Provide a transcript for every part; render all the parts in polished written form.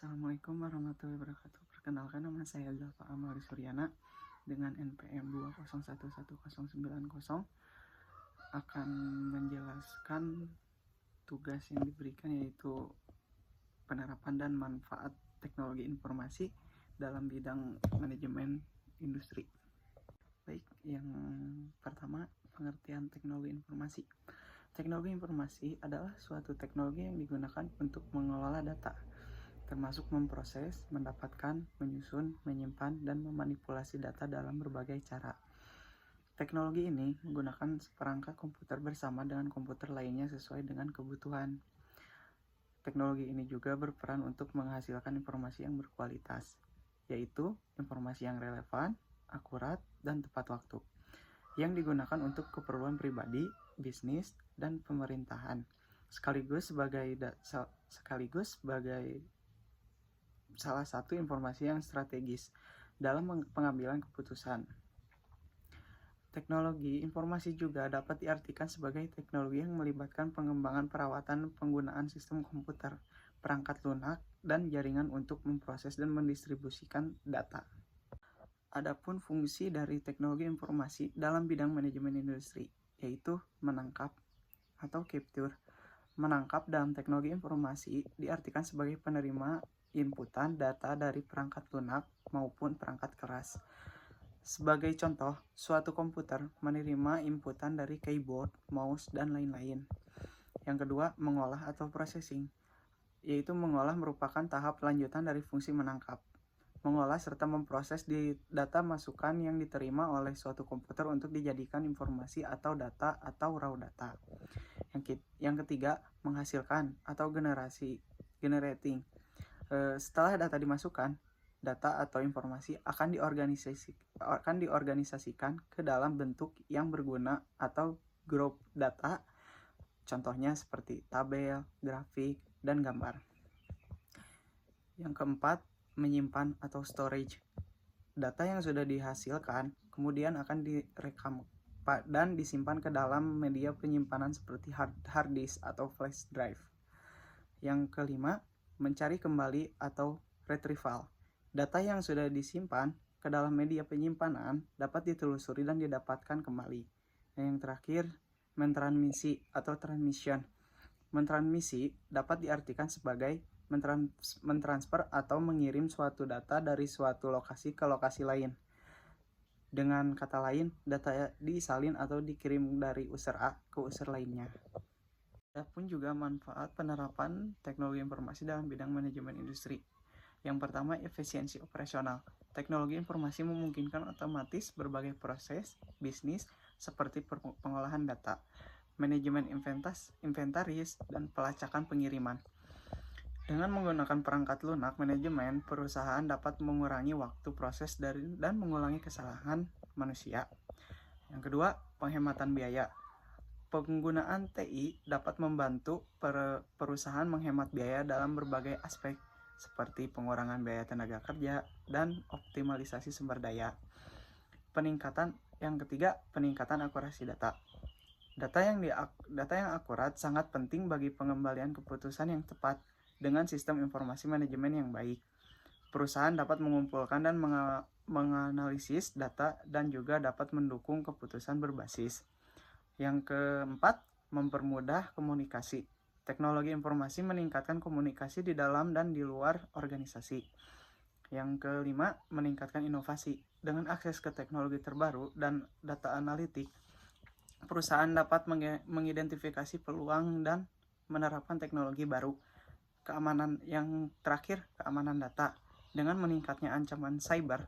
Assalamualaikum warahmatullahi wabarakatuh. Perkenalkan, nama saya Zalfa Amali Suryana dengan NPM 2011090 akan menjelaskan tugas yang diberikan, yaitu penerapan dan manfaat teknologi informasi dalam bidang manajemen industri. Baik, yang pertama, pengertian teknologi informasi. Teknologi informasi adalah suatu teknologi yang digunakan untuk mengelola data, termasuk memproses, mendapatkan, menyusun, menyimpan, dan memanipulasi data dalam berbagai cara. Teknologi ini menggunakan seperangkat komputer bersama dengan komputer lainnya sesuai dengan kebutuhan. Teknologi ini juga berperan untuk menghasilkan informasi yang berkualitas, yaitu informasi yang relevan, akurat, dan tepat waktu, yang digunakan untuk keperluan pribadi, bisnis, dan pemerintahan, sekaligus sebagai salah satu informasi yang strategis dalam pengambilan keputusan. Teknologi informasi juga dapat diartikan sebagai teknologi yang melibatkan pengembangan perawatan penggunaan sistem komputer, perangkat lunak, dan jaringan untuk memproses dan mendistribusikan data. Adapun fungsi dari teknologi informasi dalam bidang manajemen industri, yaitu menangkap atau capture. Menangkap dalam teknologi informasi diartikan sebagai penerima inputan data dari perangkat lunak maupun perangkat keras. Sebagai contoh, suatu komputer menerima inputan dari keyboard, mouse, dan lain-lain. Yang kedua, mengolah atau processing, yaitu mengolah merupakan tahap lanjutan dari fungsi menangkap. Mengolah serta memproses data masukan yang diterima oleh suatu komputer untuk dijadikan informasi atau data atau raw data. Yang ketiga, menghasilkan atau generating. Setelah data dimasukkan, data atau informasi akan diorganisasikan ke dalam bentuk yang berguna atau grup data, contohnya seperti tabel, grafik, dan gambar. Yang keempat, menyimpan atau storage. Data yang sudah dihasilkan kemudian akan direkam dan disimpan ke dalam media penyimpanan seperti hard disk atau flash drive. Yang kelima, mencari kembali atau retrieval. Data yang sudah disimpan ke dalam media penyimpanan dapat ditelusuri dan didapatkan kembali. Dan yang terakhir, mentransmisi atau transmission. Mentransmisi dapat diartikan sebagai mentransfer atau mengirim suatu data dari suatu lokasi ke lokasi lain. Dengan kata lain, data disalin atau dikirim dari user A ke user lainnya. Ada pun juga manfaat penerapan teknologi informasi dalam bidang manajemen industri. Yang pertama, efisiensi operasional. Teknologi informasi memungkinkan otomatis berbagai proses bisnis seperti pengolahan data, manajemen inventaris, dan pelacakan pengiriman. Dengan menggunakan perangkat lunak manajemen, perusahaan dapat mengurangi waktu proses dan mengulangi kesalahan manusia. Yang kedua, penghematan biaya. Penggunaan TI dapat membantu perusahaan menghemat biaya dalam berbagai aspek, seperti pengurangan biaya tenaga kerja dan optimalisasi sumber daya. Yang ketiga, peningkatan akurasi data. Data yang akurat sangat penting bagi pengembalian keputusan yang tepat. Dengan sistem informasi manajemen yang baik, perusahaan dapat mengumpulkan dan menganalisis data dan juga dapat mendukung keputusan berbasis. Yang keempat, mempermudah komunikasi. Teknologi informasi meningkatkan komunikasi di dalam dan di luar organisasi. Yang kelima, meningkatkan inovasi. Dengan akses ke teknologi terbaru dan data analitik, perusahaan dapat mengidentifikasi peluang dan menerapkan teknologi baru. Yang terakhir, keamanan data. Dengan meningkatnya ancaman cyber,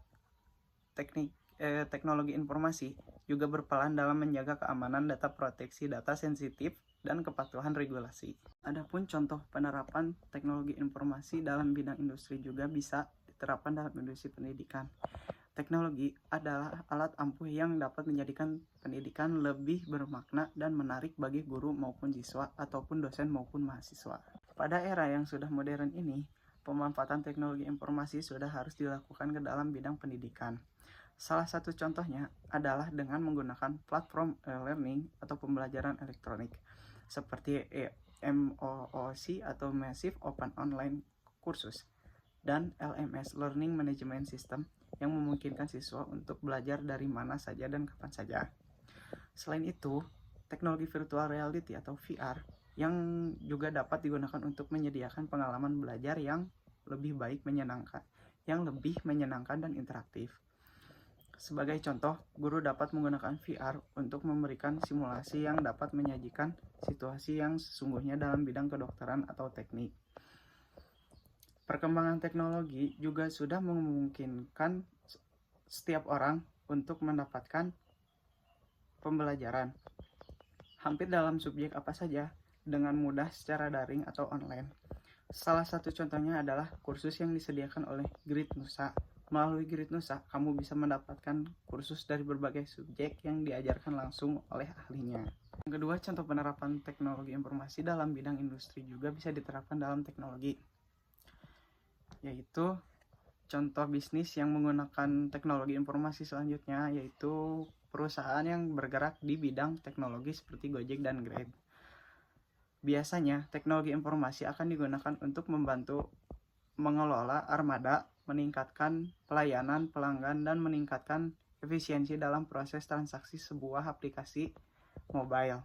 teknologi informasi juga berperan dalam menjaga keamanan data, proteksi data sensitif, dan kepatuhan regulasi. Adapun contoh penerapan teknologi informasi dalam bidang industri juga bisa diterapkan dalam industri pendidikan. Teknologi adalah alat ampuh yang dapat menjadikan pendidikan lebih bermakna dan menarik bagi guru maupun siswa ataupun dosen maupun mahasiswa. Pada era yang sudah modern ini, pemanfaatan teknologi informasi sudah harus dilakukan ke dalam bidang pendidikan. Salah satu contohnya adalah dengan menggunakan platform learning atau pembelajaran elektronik seperti MOOC atau Massive Open Online Courses. dan LMS (Learning Management System) yang memungkinkan siswa untuk belajar dari mana saja dan kapan saja. Selain itu, teknologi virtual reality atau VR yang juga dapat digunakan untuk menyediakan pengalaman belajar yang lebih menyenangkan dan interaktif. Sebagai contoh, guru dapat menggunakan VR untuk memberikan simulasi yang dapat menyajikan situasi yang sesungguhnya dalam bidang kedokteran atau teknik. Perkembangan teknologi juga sudah memungkinkan setiap orang untuk mendapatkan pembelajaran hampir dalam subjek apa saja dengan mudah secara daring atau online. Salah satu contohnya adalah kursus yang disediakan oleh Grid Nusa. Melalui Grid Nusa, kamu bisa mendapatkan kursus dari berbagai subjek yang diajarkan langsung oleh ahlinya. Yang kedua, contoh penerapan teknologi informasi dalam bidang industri juga bisa diterapkan dalam teknologi, yaitu contoh bisnis yang menggunakan teknologi informasi selanjutnya, yaitu perusahaan yang bergerak di bidang teknologi seperti Gojek dan Grab. Biasanya, teknologi informasi akan digunakan untuk membantu mengelola armada, meningkatkan pelayanan pelanggan, dan meningkatkan efisiensi dalam proses transaksi sebuah aplikasi mobile.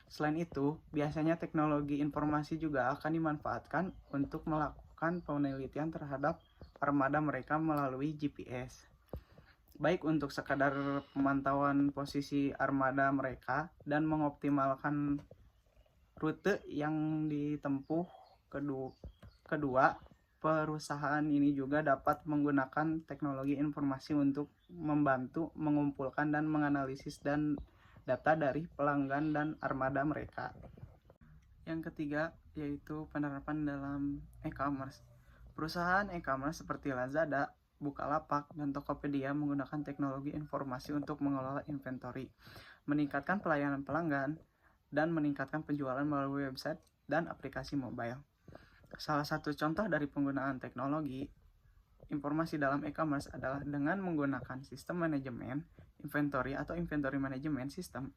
Selain itu, biasanya teknologi informasi juga akan dimanfaatkan untuk melakukan penelitian terhadap armada mereka melalui GPS. Baik untuk sekadar pemantauan posisi armada mereka dan mengoptimalkan rute yang ditempuh. Kedua, perusahaan ini juga dapat menggunakan teknologi informasi untuk membantu mengumpulkan dan menganalisis data dari pelanggan dan armada mereka. Yang ketiga, yaitu penerapan dalam e-commerce. Perusahaan e-commerce seperti Lazada, Bukalapak, dan Tokopedia menggunakan teknologi informasi untuk mengelola inventory, meningkatkan pelayanan pelanggan, dan meningkatkan penjualan melalui website dan aplikasi mobile. Salah satu contoh dari penggunaan teknologi informasi dalam e-commerce adalah dengan menggunakan sistem manajemen inventory atau inventory management system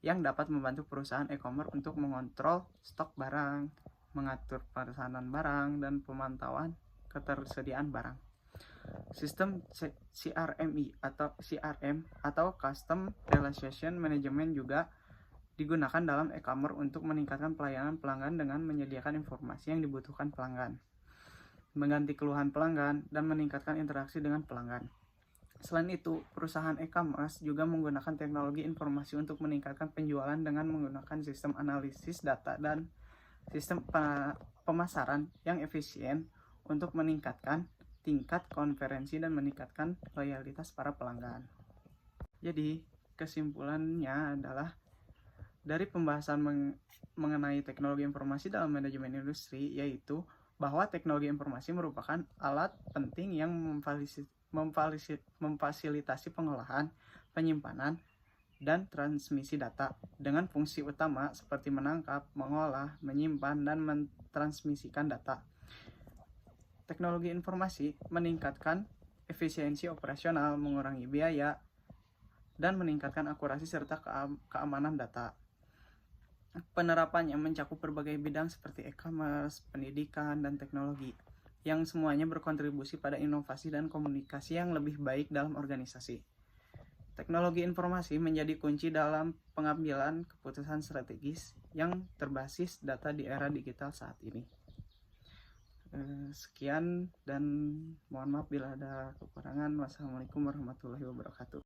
yang dapat membantu perusahaan e-commerce untuk mengontrol stok barang, mengatur pesanan barang, dan pemantauan ketersediaan barang. Sistem CRM atau Custom Relationship Management juga digunakan dalam e-commerce untuk meningkatkan pelayanan pelanggan dengan menyediakan informasi yang dibutuhkan pelanggan, mengganti keluhan pelanggan, dan meningkatkan interaksi dengan pelanggan. Selain itu, perusahaan e-commerce juga menggunakan teknologi informasi untuk meningkatkan penjualan dengan menggunakan sistem analisis data dan sistem pemasaran yang efisien untuk meningkatkan tingkat konversi dan meningkatkan loyalitas para pelanggan. Jadi, kesimpulannya adalah dari pembahasan mengenai teknologi informasi dalam manajemen industri, yaitu bahwa teknologi informasi merupakan alat penting yang memfasilitasi pengolahan, penyimpanan, dan transmisi data dengan fungsi utama seperti menangkap, mengolah, menyimpan, dan mentransmisikan data. Teknologi informasi meningkatkan efisiensi operasional, mengurangi biaya, dan meningkatkan akurasi serta keamanan data. Penerapannya mencakup berbagai bidang seperti e-commerce, pendidikan, dan teknologi, yang semuanya berkontribusi pada inovasi dan komunikasi yang lebih baik dalam organisasi. Teknologi informasi menjadi kunci dalam pengambilan keputusan strategis yang berbasis data di era digital saat ini. Sekian dan mohon maaf bila ada kekurangan. Wassalamualaikum warahmatullahi wabarakatuh.